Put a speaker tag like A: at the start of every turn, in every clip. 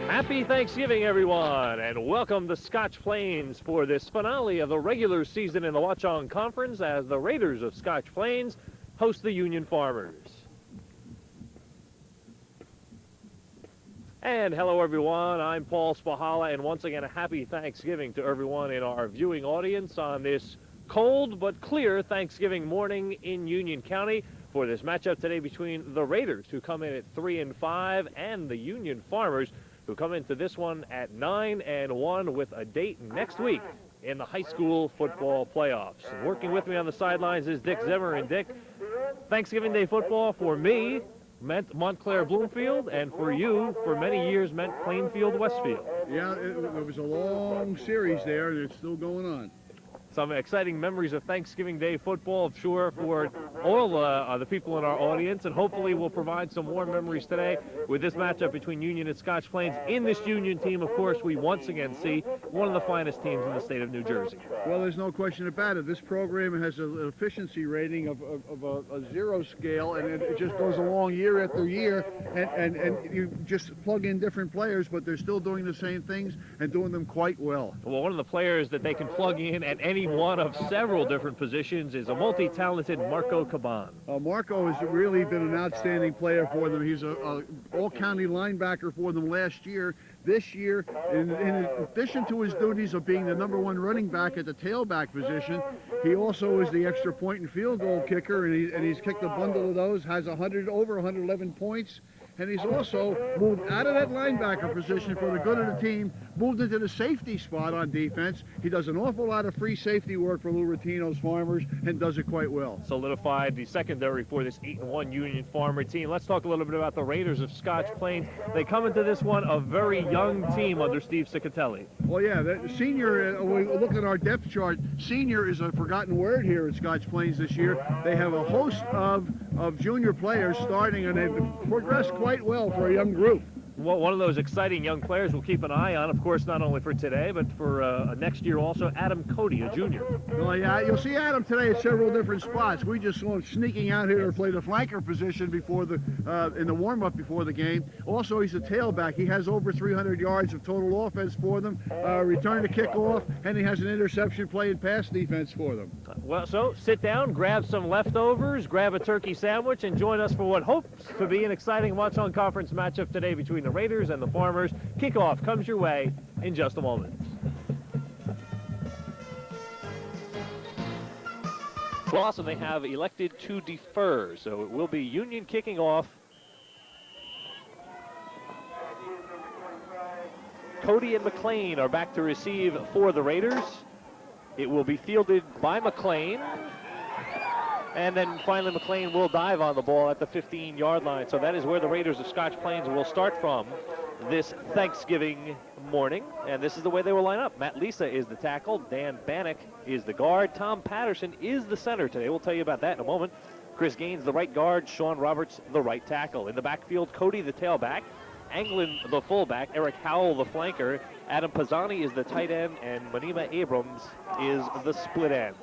A: Happy Thanksgiving, everyone, and welcome to Scotch Plains for this finale of the regular season in the Watchung Conference as the Raiders of Scotch Plains host the Union Farmers. And hello, everyone. I'm Paul Spahala, and once again, a happy Thanksgiving to everyone in our viewing audience on this cold but clear Thanksgiving morning in Union County for this matchup today between the Raiders, who come in at 3-5, and the Union Farmers, who come into this one at 9-1 with a date next week in the high school football playoffs. And working with me on the sidelines is Dick Zimmer. And Dick, Thanksgiving Day football for me meant Montclair Bloomfield, and for you, for many years, meant Plainfield Westfield.
B: Yeah, it was a long series there, and it's still going on.
A: Some exciting memories of Thanksgiving Day football, I'm sure, for all the people in our audience, and hopefully we'll provide some more memories today with this matchup between Union and Scotch Plains. In this Union team, of course, we once again see one of the finest teams in the state of New Jersey.
B: Well, there's no question about it. This program has an efficiency rating of a 0 scale, and it just goes along year after year, and you just plug in different players, but they're still doing the same things and doing them quite well.
A: Well, one of the players that they can plug in at any one of several different positions is a multi-talented Marco Caban.
B: Marco has really been an outstanding player for them. He's a all-county linebacker for them last year. This year, in addition to his duties of being the #1 running back at the tailback position, he also is the extra point and field goal kicker, and he's kicked a bundle of those, has over 111 points. And he's also moved out of that linebacker position for the good of the team, moved into the safety spot on defense. He does an awful lot of free safety work for Lou Rotino's Farmers and does it quite well.
A: Solidified the secondary for this 8-1 Union Farmer team. Let's talk a little bit about the Raiders of Scotch Plains. They come into this one a very young team under Steve Cicatelli.
B: Well, yeah, the senior, we look at our depth chart, senior is a forgotten word here at Scotch Plains this year. They have a host of junior players starting, and they've progressed quite well for a young group.
A: Well, one of those exciting young players we'll keep an eye on, of course, not only for today, but for next year also, Adam Cody, a junior.
B: Well, yeah, you'll see Adam today at several different spots. We just saw him sneaking out here to play the flanker position before in the warm-up before the game. Also, he's a tailback. He has over 300 yards of total offense for them, return to kickoff, and he has an interception playing pass defense for them.
A: Well, so sit down, grab some leftovers, grab a turkey sandwich, and join us for what hopes to be an exciting Watchung Conference matchup today between the Raiders and the Farmers. Kickoff comes your way in just a moment. Well, also they have elected to defer, so it will be Union kicking off. Cody and McLean are back to receive for the Raiders. It will be fielded by McLean. And then finally McLean will dive on the ball at the 15-yard line. So that is where the Raiders of Scotch Plains will start from this Thanksgiving morning. And this is the way they will line up. Matt Lisa is the tackle. Dan Bannock is the guard. Tom Patterson is the center today. We'll tell you about that in a moment. Chris Gaines, the right guard. Sean Roberts, the right tackle. In the backfield, Cody, the tailback. Anglin, the fullback. Eric Howell, the flanker. Adam Pisani is the tight end. And Manima Abrams is the split end.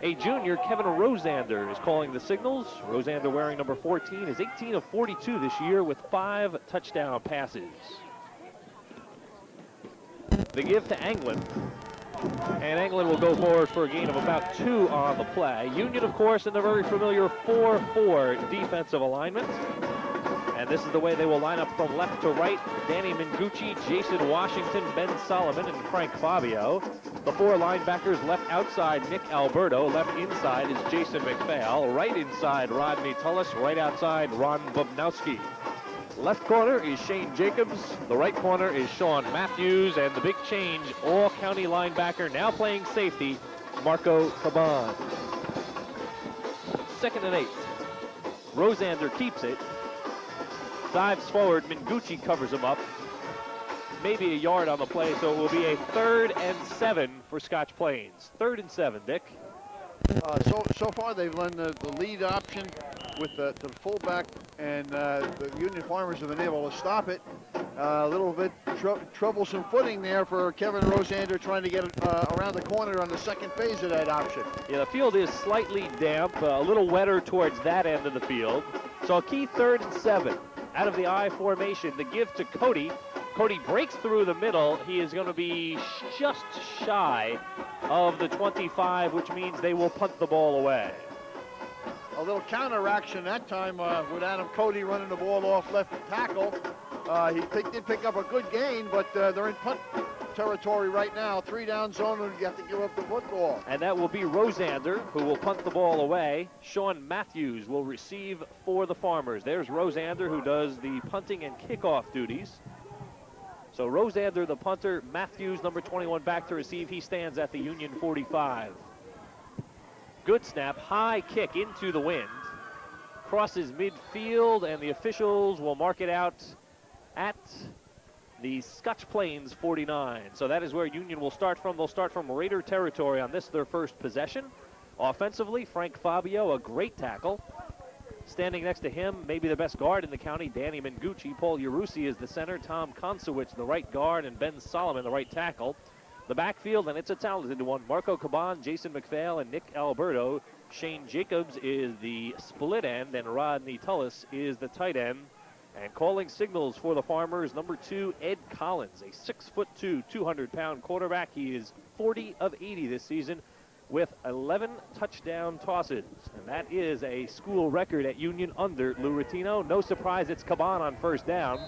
A: A junior, Kevin Rosander, is calling the signals. Rosander, wearing number 14, is 18 of 42 this year with 5 touchdown passes. The give to Anglin. And Anglin will go forward for a gain of about 2 on the play. Union, of course, in the very familiar 4-4 defensive alignment. And this is the way they will line up from left to right. Danny Mingucci, Jason Washington, Ben Solomon, and Frank Fabio. The 4 linebackers, left outside Nick Alberto. Left inside is Jason McPhail. Right inside Rodney Tullis. Right outside Ron Bubnowski. Left corner is Shane Jacobs. The right corner is Sean Matthews. And the big change, all-county linebacker, now playing safety, Marco Caban. 2nd and 8. Rosander keeps it. Dives forward, Mingucci covers him up. Maybe a yard on the play, so it will be a 3rd and 7 for Scotch Plains. 3rd and 7, Dick.
C: So far they've run the lead option with the fullback, and the Union Farmers have been able to stop it. A little bit troublesome footing there for Kevin Rosander trying to get around the corner on the second phase of that option.
A: Yeah, the field is slightly damp, a little wetter towards that end of the field. So a key 3rd and 7. Out of the I formation, the give to Cody. Cody breaks through the middle. He is going to be just shy of the 25, which means they will punt the ball away.
C: A little counter action that time with Adam Cody running the ball off left tackle. He did pick up a good gain, but they're in punt territory right now. 3-down zone, and you have to give up the football.
A: And that will be Rosander, who will punt the ball away. Sean Matthews will receive for the Farmers. There's Rosander, who does the punting and kickoff duties. So Rosander, the punter, Matthews, number 21, back to receive. He stands at the Union 45. Good snap, high kick into the wind. Crosses midfield, and the officials will mark it out at the Scotch Plains 49. So that is where Union will start from. They'll start from Raider territory on this, their first possession. Offensively, Frank Fabio, a great tackle. Standing next to him, maybe the best guard in the county, Danny Mengucci. Paul Yarusi is the center, Tom Konsowicz, the right guard, and Ben Solomon, the right tackle. The backfield, and it's a talented one, Marco Caban, Jason McPhail, and Nick Alberto. Shane Jacobs is the split end, and Rodney Tullis is the tight end. And calling signals for the Farmers, number 2, Ed Collins, a 6'2", 200-pound quarterback. He is 40 of 80 this season with 11 touchdown tosses. And that is a school record at Union under Lou Rattino. No surprise, it's Caban on first down.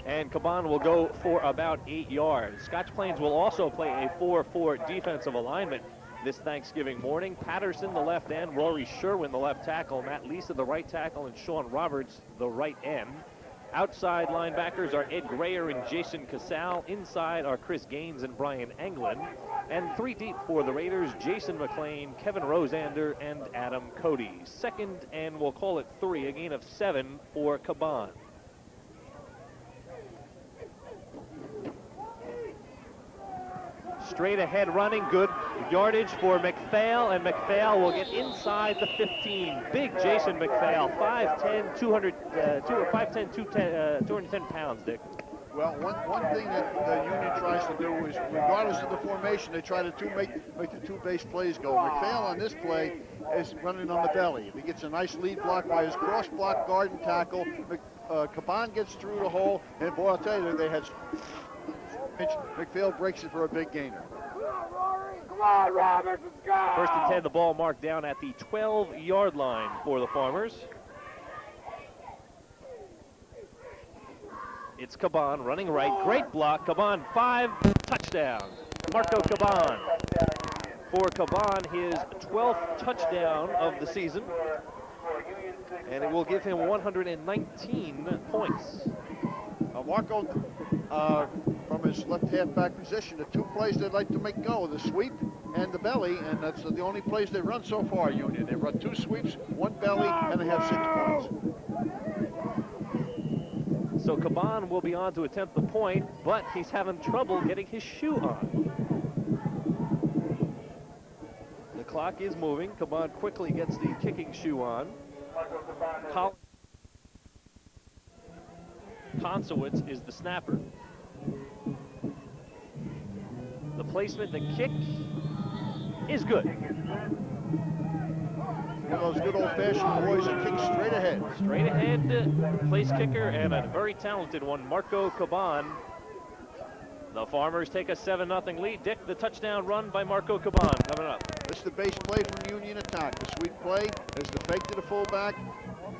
A: And Caban will go for about 8 yards. Scotch Plains will also play a 4-4 defensive alignment this Thanksgiving morning. Patterson, the left end, Rory Sherwin, the left tackle, Matt Lisa, the right tackle, and Sean Roberts, the right end. Outside linebackers are Ed Grayer and Jason Casal. Inside are Chris Gaines and Brian Englund. And 3 deep for the Raiders, Jason McLean, Kevin Rosander, and Adam Cody. Second, and we'll call it 3, a gain of 7 for Caban. Straight ahead running, good yardage for McPhail, and McPhail will get inside the 15. Big Jason McPhail, 5'10", 210 pounds, Dick.
C: Well, one thing that the Union tries to do is, regardless of the formation, they try to make the 2 base plays go. McPhail on this play is running on the belly. If he gets a nice lead block by his cross block guard and tackle, Caban gets through the hole, and boy, I'll tell you, they had McPhail breaks it for a big gainer.
D: Come on, Robert, let's go!
A: First and 10, the ball marked down at the 12-yard line for the Farmers. It's Caban running right. Great block. Caban, 5 touchdowns. Marco Caban. For Caban, his 12th touchdown of the season. And it will give him 119 points.
C: Marco, from his left halfback position, the 2 plays they'd like to make go, the sweep and the belly, and that's the only plays they run so far, Union. They've run 2 sweeps, 1 belly, and they have 6 points.
A: So Caban will be on to attempt the point, but he's having trouble getting his shoe on. The clock is moving. Caban quickly gets the kicking shoe on. Konsowicz is the snapper. The placement, the kick is good.
C: One of those good old-fashioned boys that kick straight ahead.
A: Straight ahead place kicker, and a very talented one, Marco Caban. The Farmers take a 7-0 lead. Dick, the touchdown run by Marco Caban coming up.
C: This is the base play from Union attack. The sweep play, there's the fake to the fullback.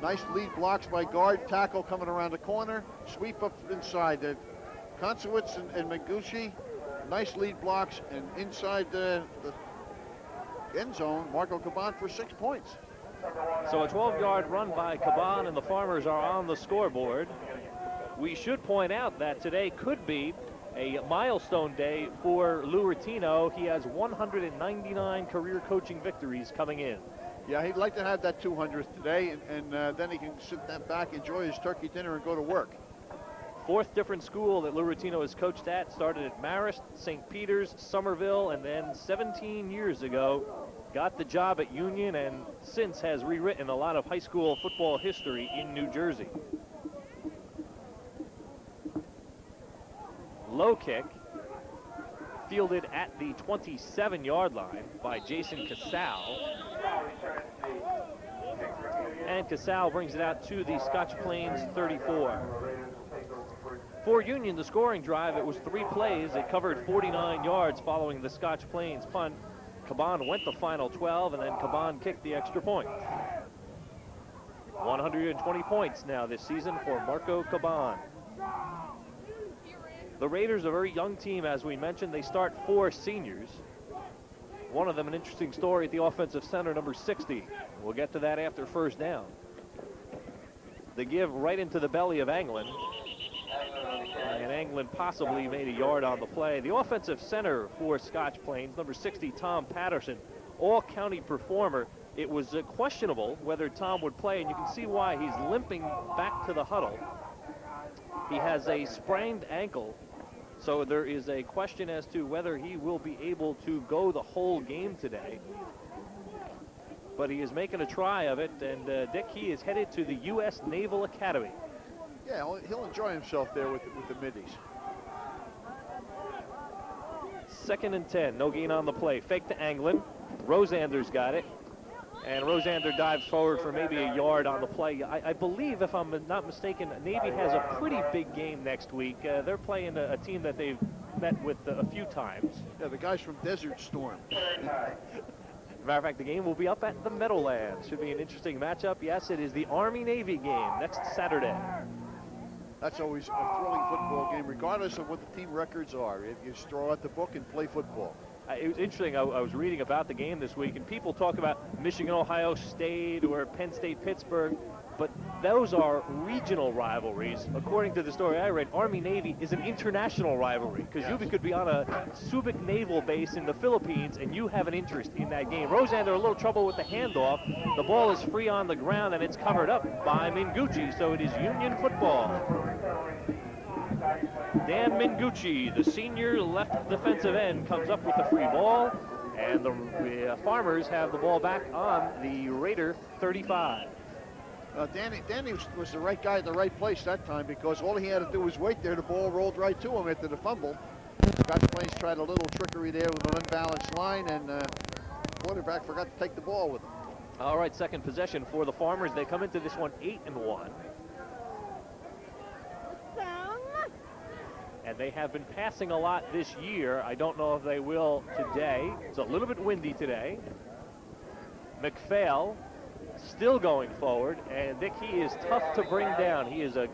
C: Nice lead blocks by guard, tackle coming around the corner. Sweep up inside. Konsowicz and Mengucci, nice lead blocks, and inside the end zone, Marco Caban for 6 points.
A: So a 12-yard run by Caban, and the Farmers are on the scoreboard. We should point out that today could be a milestone day for Lou Rattino. He has 199 career coaching victories coming in.
C: Yeah, he'd like to have that 200th today, and then he can sit that back, enjoy his turkey dinner, and go to work.
A: 4th different school that Lou Rattino has coached at. Started at Marist, St. Peter's, Somerville, and then 17 years ago got the job at Union, and since has rewritten a lot of high school football history in New Jersey. Low kick, fielded at the 27-yard line by Jason Casal. And Casal brings it out to the Scotch Plains 34. For Union, the scoring drive, it was 3 plays. It covered 49 yards following the Scotch Plains punt. Caban went the final 12, and then Caban kicked the extra point. 120 points now this season for Marco Caban. The Raiders, a very young team, as we mentioned. They start 4 seniors. One of them an interesting story at the offensive center, number 60. We'll get to that after first down. They give right into the belly of Anglin. And Anglin possibly made a yard on the play. The offensive center for Scotch Plains, number 60, Tom Patterson, all-county performer. It was questionable whether Tom would play, and you can see why. He's limping back to the huddle. He has a sprained ankle, so there is a question as to whether he will be able to go the whole game today. But he is making a try of it, and Dick Key is headed to the U.S. Naval Academy.
C: Yeah, he'll enjoy himself there with the middies.
A: 2nd and 10, no gain on the play. Fake to Anglin. Rosander's got it. And Rosander dives forward for maybe a yard on the play. I believe, if I'm not mistaken, Navy has a pretty big game next week. They're playing a team that they've met with a few times.
C: Yeah, the guys from Desert Storm.
A: Matter of fact, the game will be up at the Meadowlands. Should be an interesting matchup. Yes, it is the Army-Navy game next Saturday.
C: That's always a thrilling football game, regardless of what the team records are. You just throw out the book and play football.
A: It was interesting. I was reading about the game this week, and people talk about Michigan, Ohio State, or Penn State, Pittsburgh, but those are regional rivalries. According to the story I read, Army-Navy is an international rivalry, because you could be on a Subic Naval base in the Philippines, and you have an interest in that game. Rosander a little trouble with the handoff. The ball is free on the ground, and it's covered up by Mingucci, so it is Union football. Dan Mingucci, the senior left defensive end, comes up with the free ball, and the Farmers have the ball back on the Raider 35.
C: Danny was the right guy at the right place that time, because all he had to do was wait there. The ball rolled right to him after the fumble. Scotch Plains tried a little trickery there with an unbalanced line, and the quarterback forgot to take the ball with him.
A: All right, second possession for the Farmers. They come into this one 8-1. And they have been passing a lot this year. I don't know if they will today. It's a little bit windy today. McPhail still going forward, and Dick, he is tough to bring down. He is a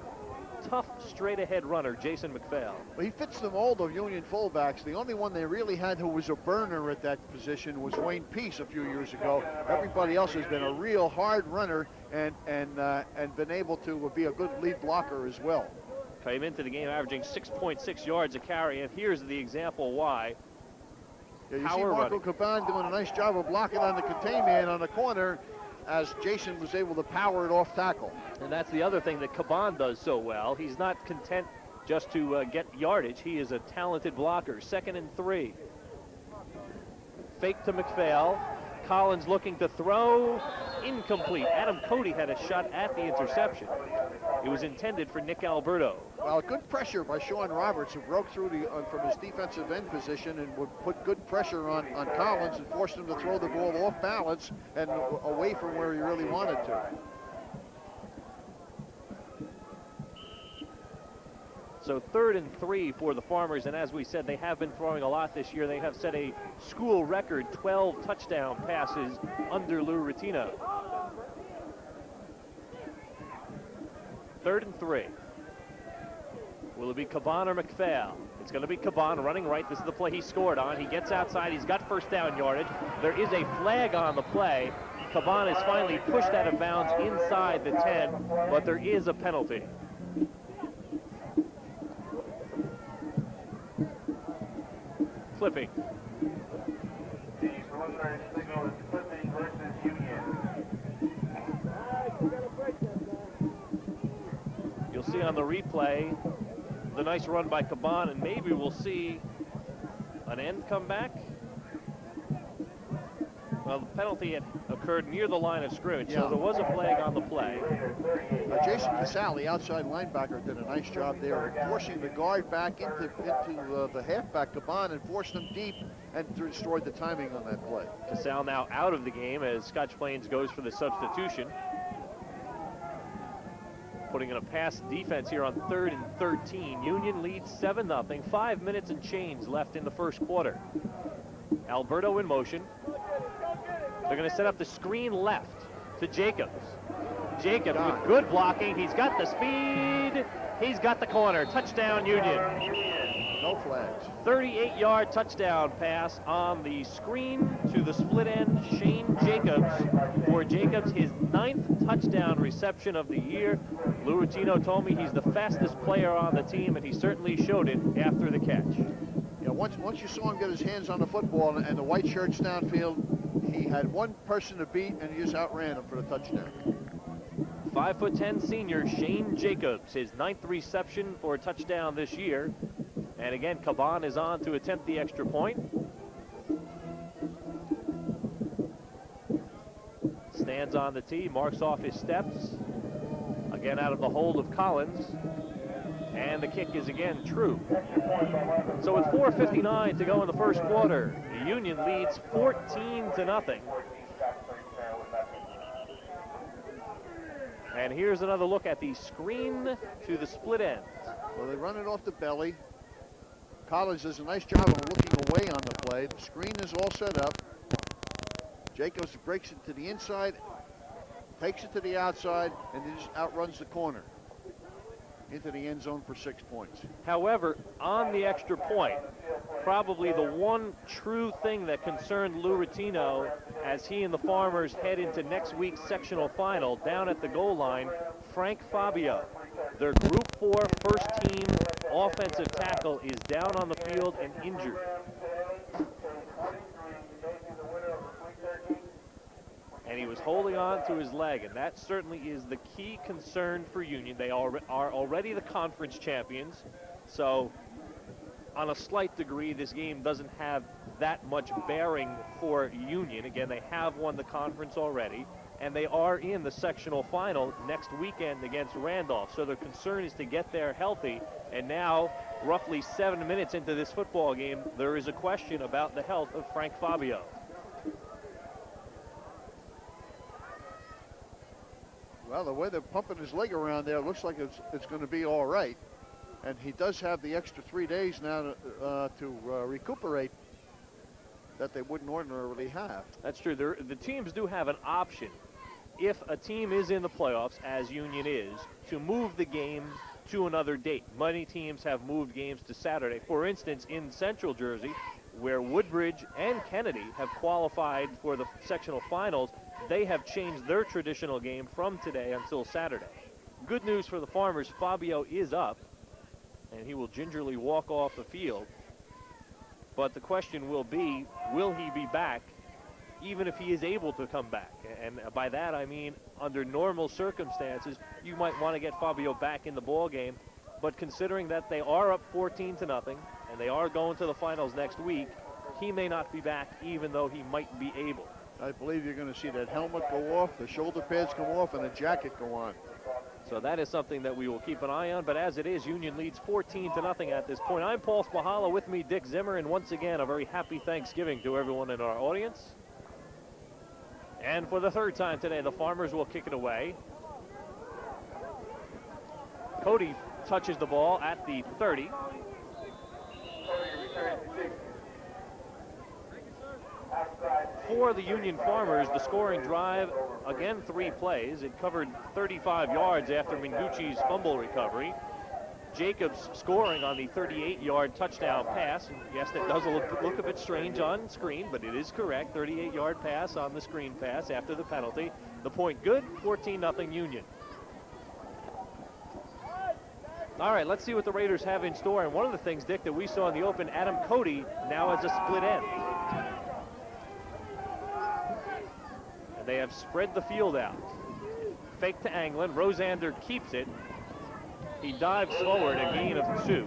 A: tough, straight-ahead runner, Jason McPhail.
C: Well, he fits the mold of Union fullbacks. The only one they really had who was a burner at that position was Wayne Peace a few years ago. Everybody else has been a real hard runner and been able to be a good lead blocker as well.
A: Came into the game averaging 6.6 yards a carry, and here's the example why.
C: Yeah, you see Marco Caban doing a nice job of blocking on the contain man on the corner, as Jason was able to power it off tackle.
A: And that's the other thing that Caban does so well. He's not content just to get yardage. He is a talented blocker. 2nd and 3. Fake to McPhail. Collins looking to throw. Incomplete. Adam Cody had a shot at the interception. It was intended for Nick Alberto.
C: Well, good pressure by Sean Roberts, who broke through from his defensive end position and would put good pressure on Collins and forced him to throw the ball off balance and away from where he really wanted to.
A: So 3rd and 3 for the Farmers, and as we said, they have been throwing a lot this year. They have set a school record 12 touchdown passes under Lou Rattino. 3rd and 3. Will it be Caban or McPhail? It's going to be Caban running right. This is the play he scored on. He gets outside. He's got first down yardage. There is a flag on the play. Caban is finally pushed out of bounds inside the 10, but there is a penalty. Flipping.
D: The preliminary signal is Flipping versus Union.
A: You'll see on the replay the nice run by Caban, and maybe we'll see an end come back. Well, the penalty had occurred near the line of scrimmage, so there was a flag on the play.
C: Jason Casale, outside linebacker, did a nice job there, forcing the guard back into the halfback Caban and forced him deep and destroyed the timing on that play.
A: Casale now out of the game as Scotch Plains goes for the substitution. putting in a pass defense here on 3rd and 13. Union leads 7-0. 5 minutes and change left in the first quarter. Alberto in motion. They're going to set up the screen left to Jacobs. Jacobs with good blocking. He's got the speed. He's got the corner. Touchdown, Union.
C: No flags.
A: 38-yard touchdown pass on the screen to the split end, Shane Jacobs. For Jacobs, his 9th touchdown reception of the year. Lou Routino told me he's the fastest player on the team, and he certainly showed it after the catch.
C: Yeah, once you saw him get his hands on the football and the white shirts downfield, he had one person to beat, and he just outran him for the touchdown.
A: 5'10" senior Shane Jacobs, his 9th reception for a touchdown this year. And again, Caban is on to attempt the extra point. Stands on the tee, marks off his steps. Again out of the hold of Collins. And the kick is again true. So with 4:59 to go in the first quarter, the Union leads 14-0. And here's another look at the screen to the split end.
C: Well, they run it off the belly. Collins does a nice job of looking away on the play. The screen is all set up. Jacobs breaks it to the inside, takes it to the outside, and then just outruns the corner into the end zone for 6 points.
A: However, on the extra point, probably the one true thing that concerned Lou Routino as he and the Farmers head into next week's sectional final, down at the goal line, Frank Fabio, their Group 4 first team offensive tackle, is down on the field and injured. And he was holding on to his leg, and that certainly is the key concern for Union. They are already the conference champions, so on a slight degree, this game doesn't have that much bearing for Union. Again, they have won the conference already, and they are in the sectional final next weekend against Randolph. So their concern is to get there healthy, and now, roughly 7 minutes into this football game, there is a question about the health of Frank Fabio.
C: Well, the way they're pumping his leg around there, it looks like it's going to be all right. And he does have the extra 3 days now to recuperate that they wouldn't ordinarily have.
A: That's true. The teams do have an option, if a team is in the playoffs, as Union is, to move the game to another date. Many teams have moved games to Saturday. For instance, in Central Jersey, where Woodbridge and Kennedy have qualified for the sectional finals, they have changed their traditional game from today until Saturday. Good news for the Farmers, Fabio is up, and he will gingerly walk off the field. But the question will be, will he be back, even if he is able to come back? And by that I mean, under normal circumstances, you might want to get Fabio back in the ball game. But considering that they are up 14-0, and they are going to the finals next week, he may not be back, even though he might be able.
C: I believe you're going to see that helmet go off, the shoulder pads come off, and the jacket go on.
A: So that is something that we will keep an eye on. But as it is, Union leads 14-0 at this point. I'm Paul Spahala, with me Dick Zimmer, and once again, a very happy Thanksgiving to everyone in our audience. And for the third time today, the Farmers will kick it away. Cody touches the ball at the 30. For the Union Farmers, the scoring drive, again 3 plays. It covered 35 yards after Mingucci's fumble recovery. Jacobs scoring on the 38-yard touchdown pass. And yes, that does look a bit strange on screen, but it is correct. 38-yard pass on the screen pass after the penalty. The point good, 14-0 Union. All right, let's see what the Raiders have in store. And one of the things, Dick, that we saw in the open, Adam Cody now has a split end. They have spread the field out. Fake to Anglin. Rosander keeps it. He dives forward, a gain of 2.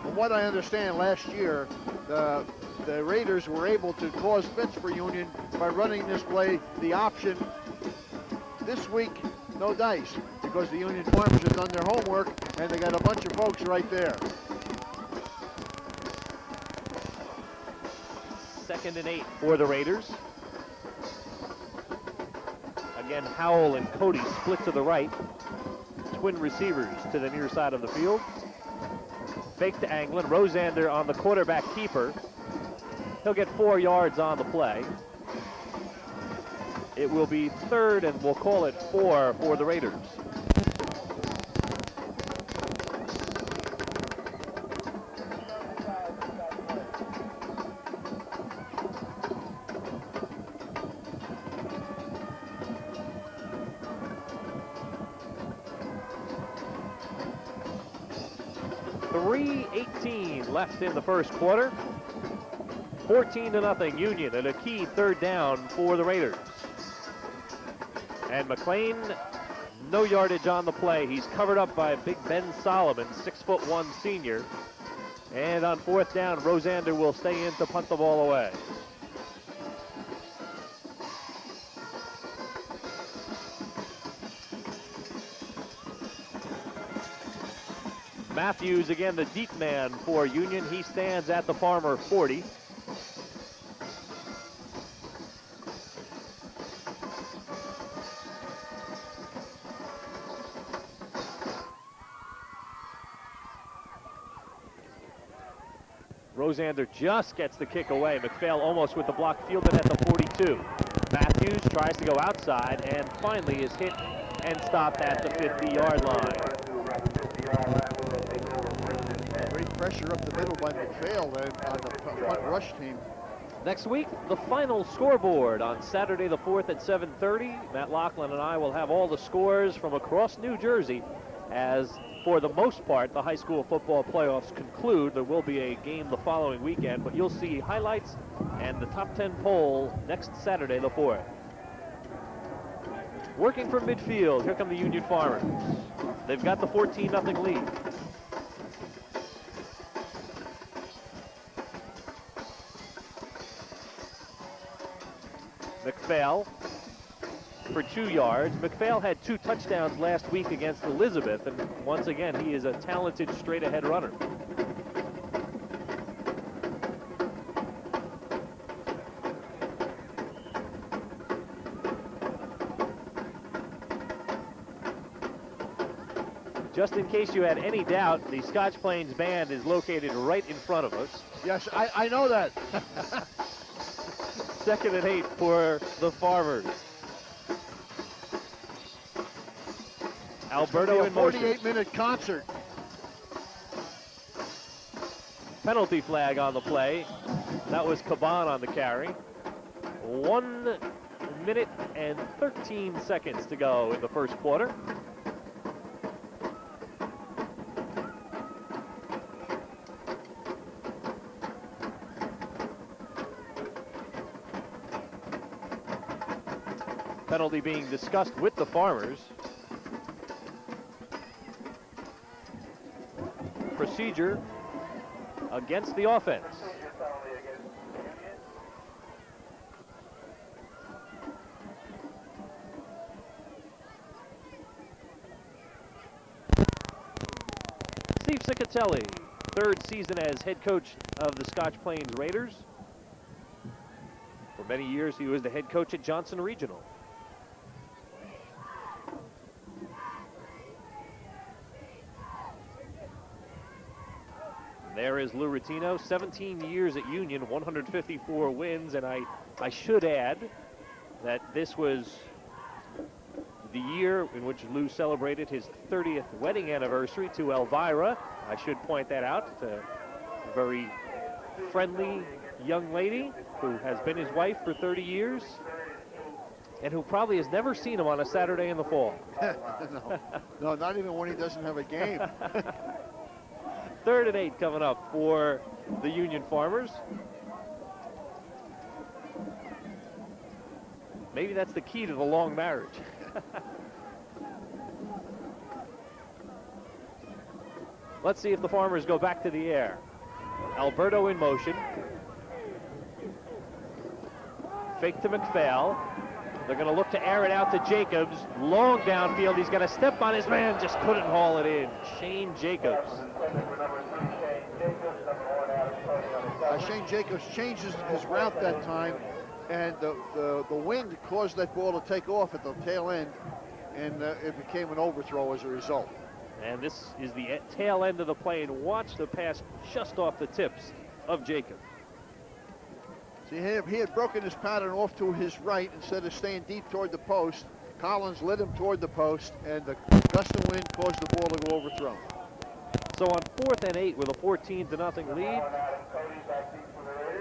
C: From what I understand, last year, the Raiders were able to cause fits for Union by running this play, the option. This week, no dice, because the Union Farmers have done their homework, and they got a bunch of folks right there.
A: 2nd and 8 for the Raiders. Again, Howell and Cody split to the right. Twin receivers to the near side of the field. Fake to Anglin. Rosander on the quarterback keeper. He'll get 4 yards on the play. It will be 3rd, and we'll call it 4 for the Raiders. .3:18 left in the first quarter. 14-0 Union, and a key 3rd down for the Raiders. And McLean, no yardage on the play. He's covered up by Big Ben Solomon, 6'1" senior. And on 4th down, Rosander will stay in to punt the ball away. Matthews, again, the deep man for Union. He stands at the Farmer 40. Rosander just gets the kick away. McPhail almost with the block, fielded at the 42. Matthews tries to go outside and finally is hit and stopped at the 50-yard line.
C: Great pressure up the middle by McPhail on the front rush team.
A: Next week, the final scoreboard on Saturday the 4th at 7:30. Matt Lachlan and I will have all the scores from across New Jersey as, for the most part, the high school football playoffs conclude. There will be a game the following weekend, but you'll see highlights and the top 10 poll next Saturday the 4th. Working from midfield, here come the Union Farmers. They've got the 14-0 lead. McPhail for 2 yards. McPhail had 2 touchdowns last week against Elizabeth, and once again, he is a talented straight-ahead runner. Just in case you had any doubt, the Scotch Plains Band is located right in front of us.
C: Yes, I know that.
A: 2nd and 8 for the Farmers. Alberto in motion.
C: 48-minute concert.
A: Penalty flag on the play. That was Caban on the carry. 1 minute and 13 seconds to go in the first quarter. Penalty being discussed with the Farmers. Procedure against the offense. Steve Cicatelli, 3rd season as head coach of the Scotch Plains Raiders. For many years, he was the head coach at Johnson Regional. There is Lou Rotino, 17 years at Union, 154 wins, and I should add that this was the year in which Lou celebrated his 30th wedding anniversary to Elvira. I should point that out. A very friendly young lady who has been his wife for 30 years and who probably has never seen him on a Saturday in the fall.
C: No, not even when he doesn't have a game.
A: 3rd and 8 coming up for the Union Farmers. Maybe that's the key to the long marriage. Let's see if the Farmers go back to the air. Alberto in motion. Fake to McPhail. They're going to look to air it out to Jacobs. Long downfield. He's got to step on his man. Just couldn't haul it in. Shane Jacobs.
C: Shane Jacobs changed his route that time, and the wind caused that ball to take off at the tail end, and it became an overthrow as a result.
A: And this is the tail end of the play, and watch the pass just off the tips of Jacob.
C: See, he had broken his pattern off to his right instead of staying deep toward the post. Collins led him toward the post, and the gust of wind caused the ball to go overthrown.
A: So on 4th and 8 with a 14-0 lead,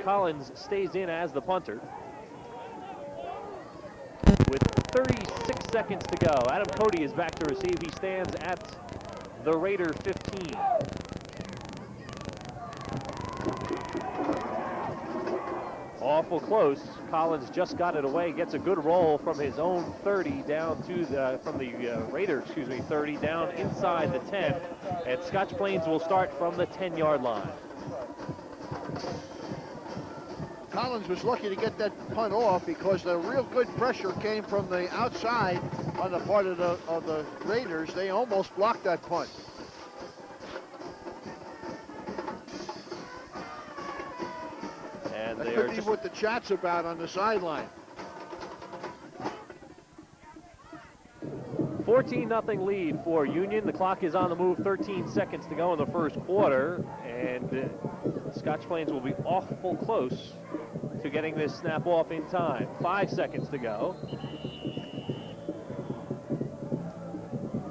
A: Collins stays in as the punter. With 36 seconds to go, Adam Cody is back to receive. He stands at the Raider 15. Awful close. Collins just got it away, gets a good roll from his own 30 down to from the Raider, 30 down inside the 10. And Scotch Plains will start from the 10-yard line.
C: Collins was lucky to get that punt off because the real good pressure came from the outside on the part of the Raiders. They almost blocked that punt.
A: And
C: that
A: they
C: could
A: are
C: be
A: just
C: what the chat's about on the sideline.
A: 14-0 lead for Union. The clock is on the move, 13 seconds to go in the first quarter, and Scotch Plains will be awful close to getting this snap off in time. 5 seconds to go.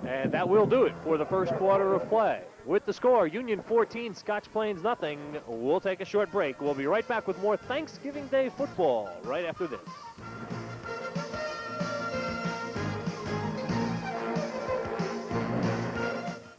A: And that will do it for the first quarter of play. With the score, Union 14, Scotch Plains nothing. We'll take a short break. We'll be right back with more Thanksgiving Day football right after this.